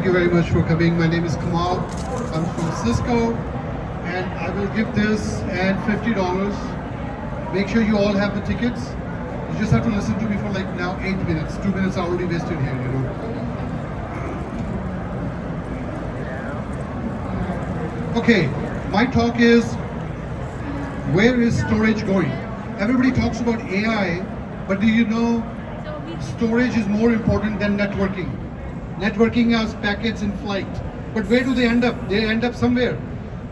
Thank you very much for coming. My name is Kamal. I'm from Cisco, and I will give this and $50. Make sure you all have the tickets. You just have to listen to me for like now 8 minutes. 2 minutes are already wasted here, you know. Okay, my talk is, where is storage going? Everybody talks about AI, but do you know storage is more important than networking? Networking has packets in flight, but where do they end up? They end up somewhere.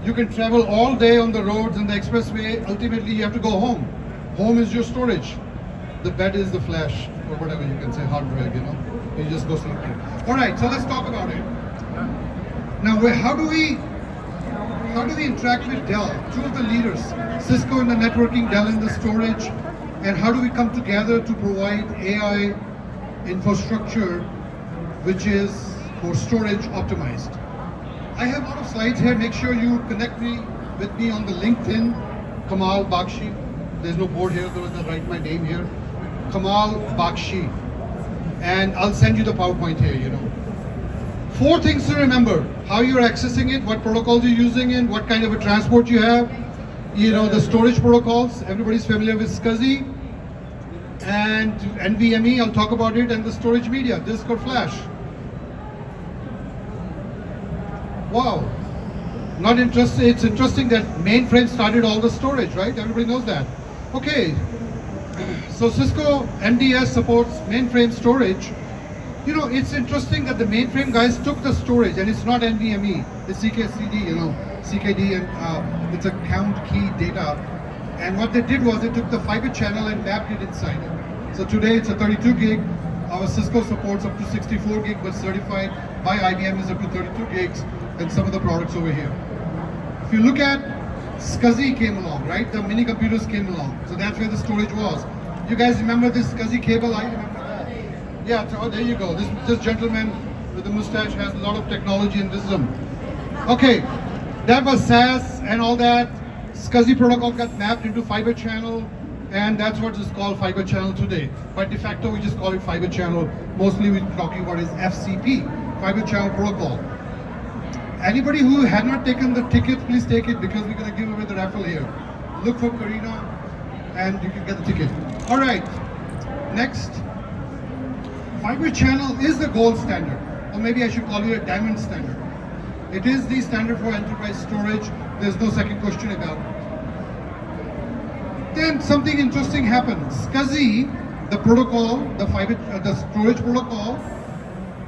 You can travel all day on the roads and the expressway. Ultimately, you have to go home. Home is your storage. The bed is the flash, or whatever you can say, hard drive, you know. You just go sleep. All right, so let's talk about it. Now, how do we interact with Dell? Two of the leaders, Cisco in the networking, Dell in the storage, and how do we come together to provide AI infrastructure which is for storage optimized? I have a lot of slides here. Make sure you connect with me on the LinkedIn, Kamal Bakshi. There's no board here, so I'll write my name here. Kamal Bakshi. And I'll send you the PowerPoint here, you know. 4 things to remember: how you're accessing it, what protocols you're using it, what kind of a transport you have, you know, the storage protocols. Everybody's familiar with SCSI and NVMe, I'll talk about it, and the storage media, disk or flash. Wow, not interesting. It's interesting that mainframe started all the storage, right? Everybody knows that. Okay, so Cisco MDS supports mainframe storage. You know, it's interesting that the mainframe guys took the storage, and it's not NVMe, it's CKCD, you know, CKD, and it's a count key data. And what they did was they took the fiber channel and mapped it inside it. So today it's a 32 gig. Our Cisco supports up to 64 gig, but certified by IBM is up to 32 gigs, and some of the products over here. If you look at SCSI came along, right? The mini computers came along. So that's where the storage was. You guys remember this SCSI cable? I remember that. Yeah, oh, there you go. This gentleman with the mustache has a lot of technology and wisdom. Okay, that was SAS and all that. SCSI protocol got mapped into fiber channel, and that's what is called fiber channel today. But de facto, we just call it fiber channel. Mostly we're talking about is FCP, fiber channel protocol. Anybody who had not taken the ticket, please take it, because we're going to give away the raffle here. Look for Karina, and you can get the ticket. All right, next. Fiber channel is the gold standard, or maybe I should call it a diamond standard. It is the standard for enterprise storage. There's no second question about it. Then something interesting happened. SCSI, the protocol, the storage protocol,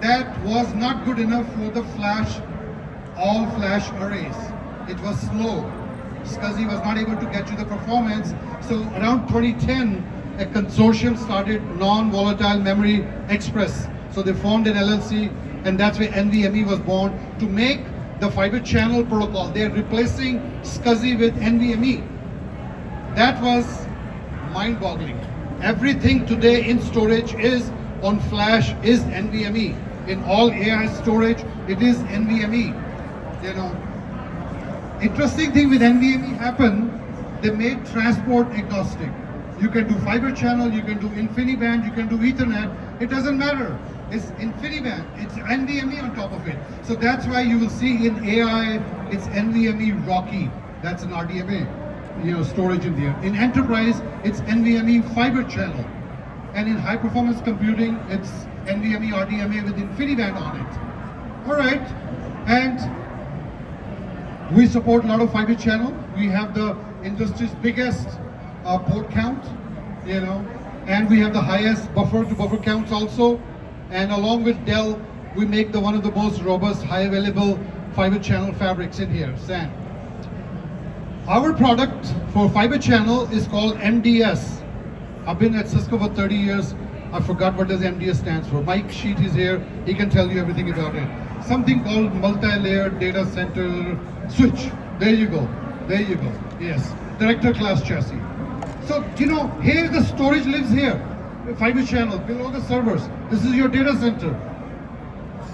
that was not good enough for the all flash arrays. It was slow. SCSI was not able to get you the performance. So around 2010, a consortium started Non-Volatile Memory Express. So they formed an LLC, and that's where NVMe was born, to make the fiber channel protocol. They're replacing SCSI with NVMe. That was mind-boggling. Everything today in storage is on flash is NVMe. In all AI storage, it is NVMe. You know, interesting thing with NVMe happened, they made transport agnostic. You can do fiber channel, you can do InfiniBand, you can do Ethernet. It doesn't matter. It's InfiniBand. It's NVMe on top of it. So that's why you will see in AI, it's NVMe Rocky. That's an RDMA, you know, storage in there. In enterprise, it's NVMe fiber channel. And in high performance computing, it's NVMe RDMA with InfiniBand on it. All right, and we support a lot of fiber channel. We have the industry's biggest port count, you know, and we have the highest buffer to buffer counts also. And along with Dell, we make one of the most robust, high available fiber channel fabrics in here, SAN. Our product for fiber channel is called MDS. I've been at Cisco for 30 years. I forgot what does MDS stands for. Mike Sheet is here. He can tell you everything about it. Something called multi-layer data center switch. There you go. There you go. Yes. Director class chassis. So, you know, here the storage lives here. Fiber channel below the servers. This is your data center.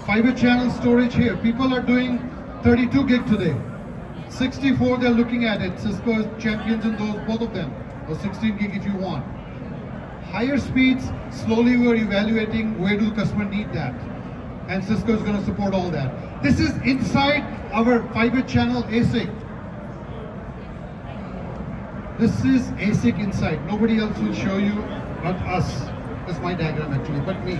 Fiber channel storage here. People are doing 32 gig today. 64, they're looking at it. Cisco is champions in those, both of them. Or 16 gig if you want. Higher speeds, slowly we're evaluating where do the customer need that. and Cisco is going to support all that. This is inside our fiber channel ASIC. This is ASIC inside. Nobody else will show you but us. That's my diagram actually, but me.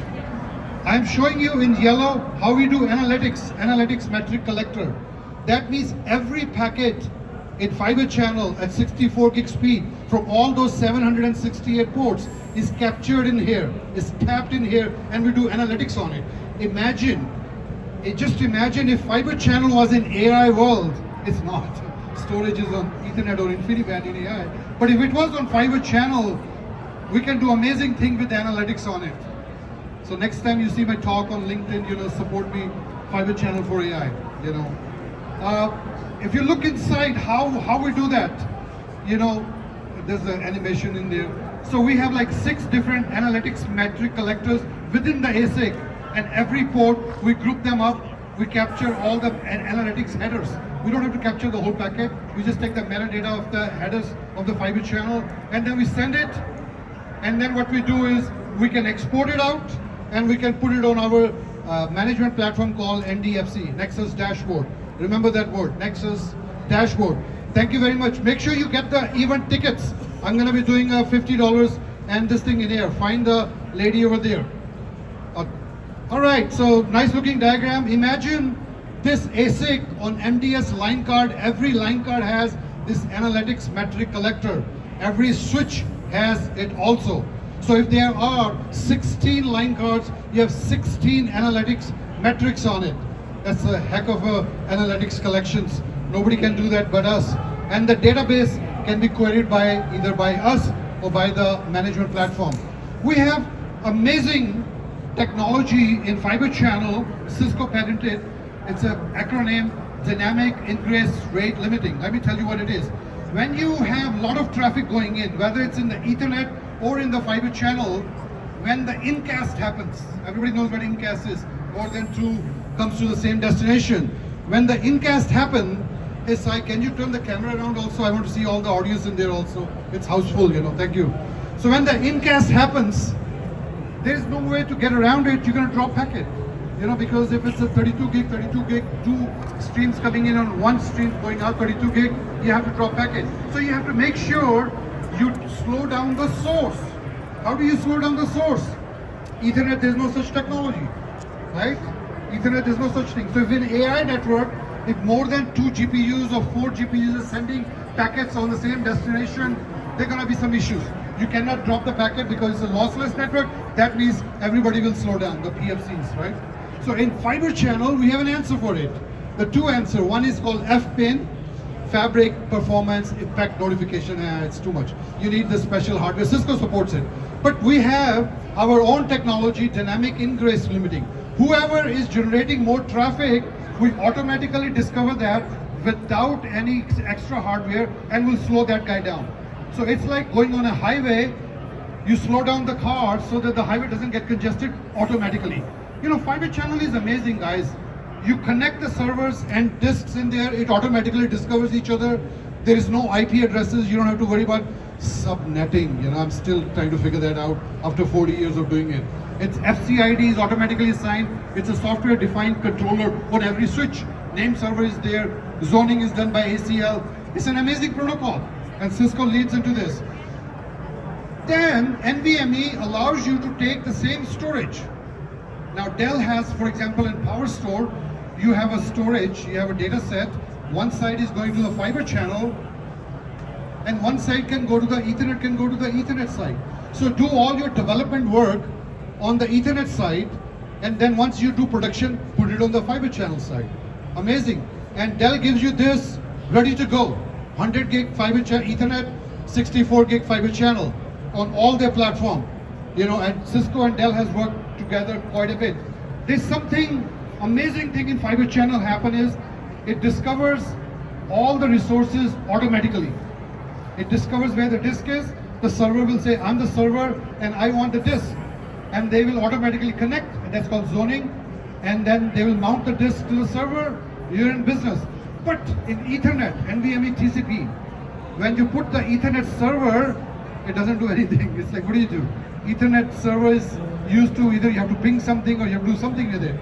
I'm showing you in yellow how we do analytics metric collector. That means every packet in fiber channel at 64 gig speed from all those 768 ports is captured in here, is tapped in here, and we do analytics on it. Just imagine if fiber channel was in AI world. It's not. Storage is on Ethernet or InfiniBand in AI. But if it was on fiber channel, we can do amazing thing with analytics on it. So next time you see my talk on LinkedIn, support me, fiber channel for AI, If you look inside how we do that, there's an animation in there. So we have like 6 different analytics metric collectors within the ASIC, and every port, we group them up, we capture all the analytics headers. We don't have to capture the whole packet. We just take the metadata of the headers of the fiber channel, and then we send it. And then what we do is we can export it out, and we can put it on our management platform called NVMe-FC, Nexus Dashboard. Remember that word, Nexus Dashboard. Thank you very much. Make sure you get the event tickets. I'm going to be doing $50 and this thing in here. Find the lady over there. All right, so nice looking diagram. Imagine this ASIC on MDS line card. Every line card has this analytics metric collector. Every switch has it also. So if there are 16 line cards, you have 16 analytics metrics on it. That's a heck of a analytics collections. Nobody can do that but us. And the database can be queried either by us or by the management platform. We have amazing technology in fiber channel, Cisco patented. It's an acronym, Dynamic Ingress Rate Limiting. Let me tell you what it is. When you have a lot of traffic going in, whether it's in the Ethernet or in the fiber channel, when the incast happens, everybody knows what incast is, more than 2 comes to the same destination. When the incast happens, it's like, can you turn the camera around also? I want to see all the audience in there also. It's houseful, thank you. So when the incast happens, there's no way to get around it. You're going to drop packet, because if it's a 32 gig, 2 streams coming in on one stream going out 32 gig, you have to drop packet. So you have to make sure you slow down the source. How do you slow down the source? Ethernet, there's no such technology, right? Ethernet, there's no such thing. So if in AI network, if more than 2 GPUs or 4 GPUs are sending packets on the same destination, there are going to be some issues. You cannot drop the packet because it's a lossless network. That means everybody will slow down, the PFCs, right? So in fiber channel, we have an answer for it. The 2 answer, one is called FPIN, Fabric Performance Impact Notification. It's too much. You need the special hardware. Cisco supports it. But we have our own technology, Dynamic Ingress Limiting. Whoever is generating more traffic, we automatically discover that without any extra hardware and will slow that guy down. So it's like going on a highway, you slow down the car so that the highway doesn't get congested automatically. Fiber channel is amazing, guys. You connect the servers and disks in there, it automatically discovers each other. There is no IP addresses, you don't have to worry about subnetting. I'm still trying to figure that out after 40 years of doing it. Its FCID is automatically assigned. It's a software-defined controller on every switch. Name server is there. Zoning is done by ACL. It's an amazing protocol, and Cisco leads into this. Then NVMe allows you to take the same storage. Now Dell has, for example, in PowerStore, you have a storage, you have a data set. One side is going to the fiber channel, and one side can go to the Ethernet side. So do all your development work on the Ethernet side, and then once you do production, put it on the fiber channel side. Amazing. And Dell gives you this ready to go. 100 gig fiber channel Ethernet, 64 gig fiber channel on all their platform. And Cisco and Dell has worked together quite a bit. There's something amazing thing in fiber channel happen is it discovers all the resources automatically. It discovers where the disk is. The server will say, I'm the server and I want the disk. And they will automatically connect, and that's called zoning. And then they will mount the disk to the server. You're in business. But in Ethernet, NVMe TCP, when you put the Ethernet server, it doesn't do anything. It's like, what do? Ethernet server is used to either you have to ping something or you have to do something with it.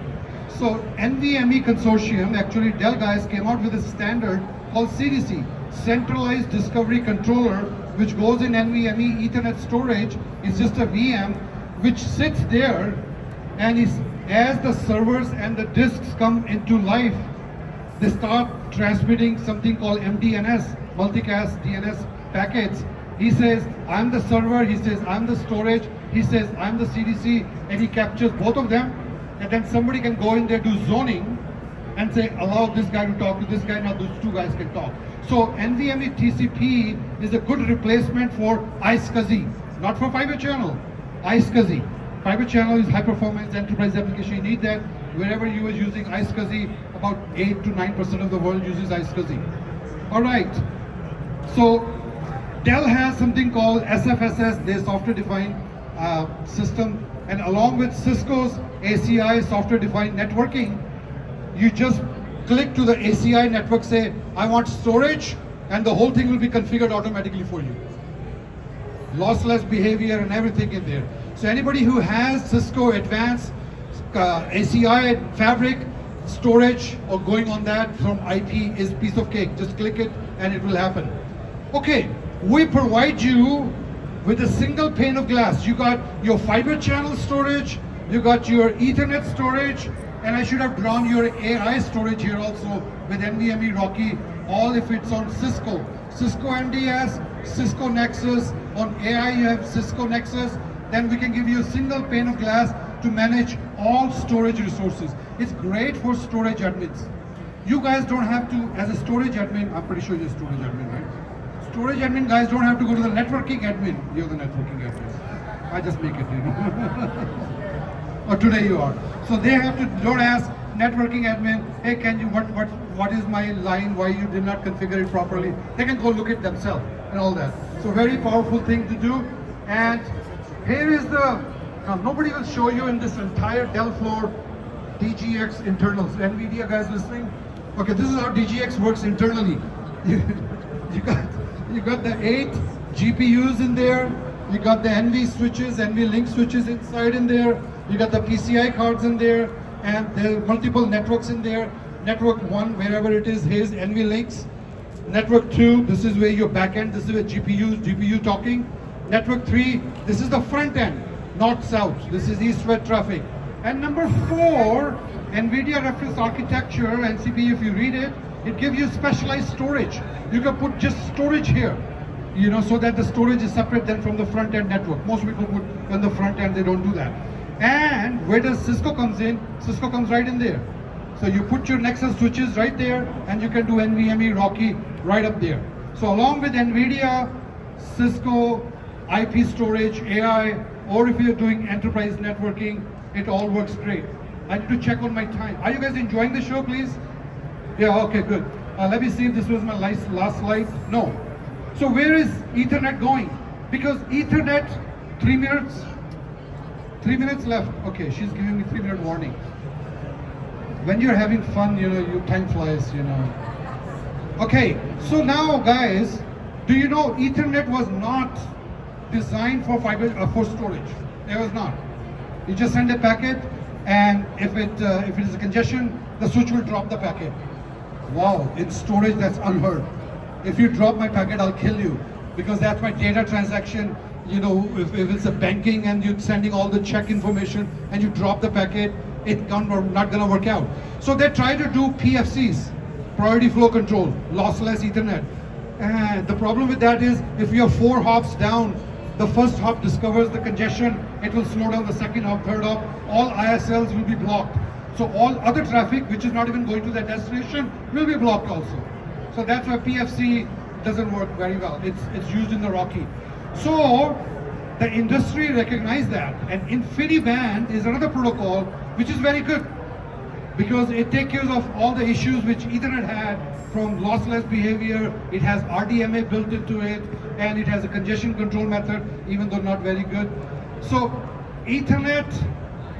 So NVMe consortium, actually Dell guys came out with a standard called CDC, Centralized Discovery Controller, which goes in NVMe Ethernet storage. It's just a VM which sits there, and as the servers and the disks come into life, they start transmitting something called MDNS, multicast DNS packets. He says, I'm the server, he says, I'm the storage, he says, I'm the CDC, and he captures both of them, and then somebody can go in there, do zoning, and say, allow this guy to talk to this guy, now those two guys can talk. So NVMe TCP is a good replacement for iSCSI, not for fiber channel, iSCSI. Fiber channel is high performance enterprise application, you need that. Wherever you are using iSCSI, about 8 to 9% of the world uses iSCSI. All right, so Dell has something called SFSS, their software-defined system, and along with Cisco's ACI software-defined networking, you just click to the ACI network, say, I want storage, and the whole thing will be configured automatically for you. Lossless behavior and everything in there. So anybody who has Cisco Advanced ACI Fabric storage or going on that from IP is piece of cake. Just click it and it will happen. Okay, we provide you with a single pane of glass. You got your fiber channel storage, you got your Ethernet storage, and I should have drawn your AI storage here also with NVMe Rocky, all if it's on Cisco. Cisco MDS, Cisco Nexus, on AI you have Cisco Nexus, then we can give you a single pane of glass to manage all storage resources. It's great for storage admins. You guys don't have to, as a storage admin, I'm pretty sure you're a storage admin, right? Storage admin guys don't have to go to the networking admin. You're the networking admin. I just make it, you know. Or today you are. So they have to, don't ask networking admin, hey, can you, what is my line, why you did not configure it properly? They can go look at themselves and all that. So very powerful thing to do. And here is the, now nobody will show you in this entire Dell floor DGX internals. NVIDIA guys listening? Okay, this is how DGX works internally. You got the 8 GPUs in there, you got the NV switches, NV link switches inside in there, you got the PCI cards in there, and there are multiple networks in there. Network 1, wherever it is, here's NV links. Network 2, this is where your back end, this is where GPU talking. Network 3, this is the front end, north-south. This is east-west traffic. And number 4, NVIDIA reference architecture, NCP, if you read it, it gives you specialized storage. You can put just storage here, you know, so that the storage is separate then from the front end network. Most people put on the front end, they don't do that. And where does Cisco comes in? Cisco comes right in there. So you put your Nexus switches right there, and you can do NVMe Rocky right up there. So along with NVIDIA, Cisco, IP storage, AI, or if you're doing enterprise networking, it all works great. I need to check on my time. Are you guys enjoying the show, please? Yeah, okay, good. Let me see if this was my last slide. No. So where is Ethernet going? Because Ethernet, 3 minutes? 3 minutes left. Okay, she's giving me 3-minute warning. When you're having fun, you know, time flies, you know. Okay, so now guys, do you know Ethernet was not designed for fiber for storage? It was not. You just send a packet, and if it is a congestion, the switch will drop the packet. Wow, in storage that's unheard. If you drop my packet, I'll kill you, because that's my data transaction. You know, if it's a banking and you're sending all the check information and you drop the packet, it's not gonna work out. So they try to do PFCs, priority flow control, lossless Ethernet. And the problem with that is, if you're 4 hops down, the first hop discovers the congestion, it will slow down the second hop, third hop, all ISLs will be blocked. So all other traffic, which is not even going to that destination, will be blocked also. So that's why PFC doesn't work very well. It's used in the Rocky. So the industry recognized that, and InfiniBand is another protocol which is very good, because it takes care of all the issues which Ethernet had, from lossless behavior. It has RDMA built into it, and it has a congestion control method, even though not very good. So Ethernet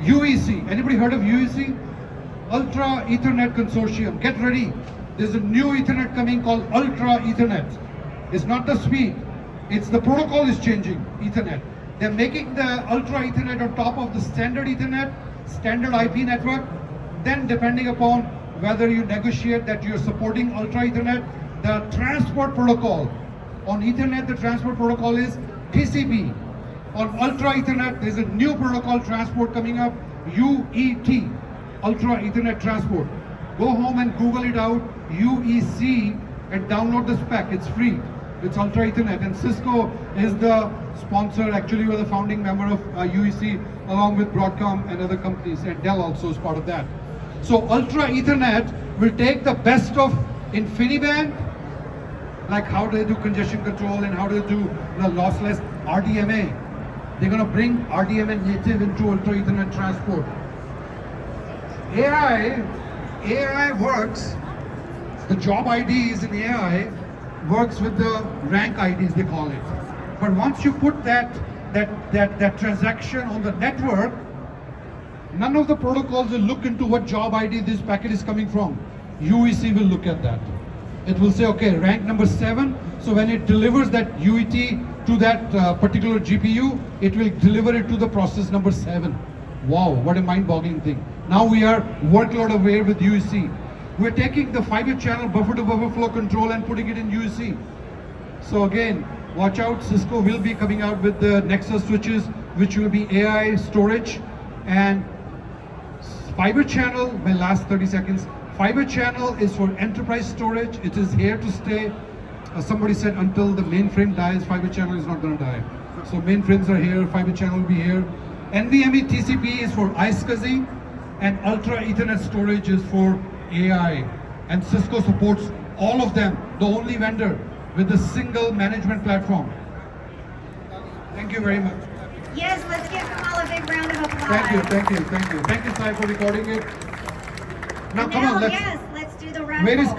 UEC, anybody heard of UEC? Ultra Ethernet Consortium. Get ready. There's a new Ethernet coming called Ultra Ethernet. It's not the speed, it's the protocol is changing, Ethernet. They're making the Ultra Ethernet on top of the standard Ethernet, standard IP network, Then depending upon whether you negotiate that you're supporting Ultra Ethernet, the transport protocol. On Ethernet, the transport protocol is TCP. On Ultra Ethernet, there's a new protocol transport coming up, UET, Ultra Ethernet Transport. Go home and Google it out, UEC, and download the spec. It's free. It's Ultra Ethernet, and Cisco is the sponsor. Actually, we're the founding member of UEC, along with Broadcom and other companies, and Dell also is part of that. So Ultra Ethernet will take the best of InfiniBand, like how do they do congestion control and how do they do the lossless RDMA. They're going to bring RDMA native into Ultra Ethernet transport. AI works, the job IDs in AI works with the rank IDs, they call it. But once you put that transaction on the network, none of the protocols will look into what job ID this packet is coming from. UEC will look at that. It will say, okay, rank number 7. So when it delivers that UET to that particular GPU, it will deliver it to the process number 7. Wow, what a mind-boggling thing. Now we are workload aware with UEC. We're taking the fiber channel buffer-to-buffer flow control and putting it in UEC. So again, watch out, Cisco will be coming out with the Nexus switches, which will be AI storage. And fiber channel, my last 30 seconds, fiber channel is for enterprise storage. It is here to stay. Somebody said until the mainframe dies, fiber channel is not going to die. So mainframes are here, fiber channel will be here. NVMe TCP is for iSCSI, and Ultra Ethernet storage is for AI. And Cisco supports all of them, the only vendor with a single management platform. Thank you very much. Yes, let's give Kamal a big round of applause. Thank you. Thank you, Sai, for recording it. Now, And come on, yes, let's do the round. where is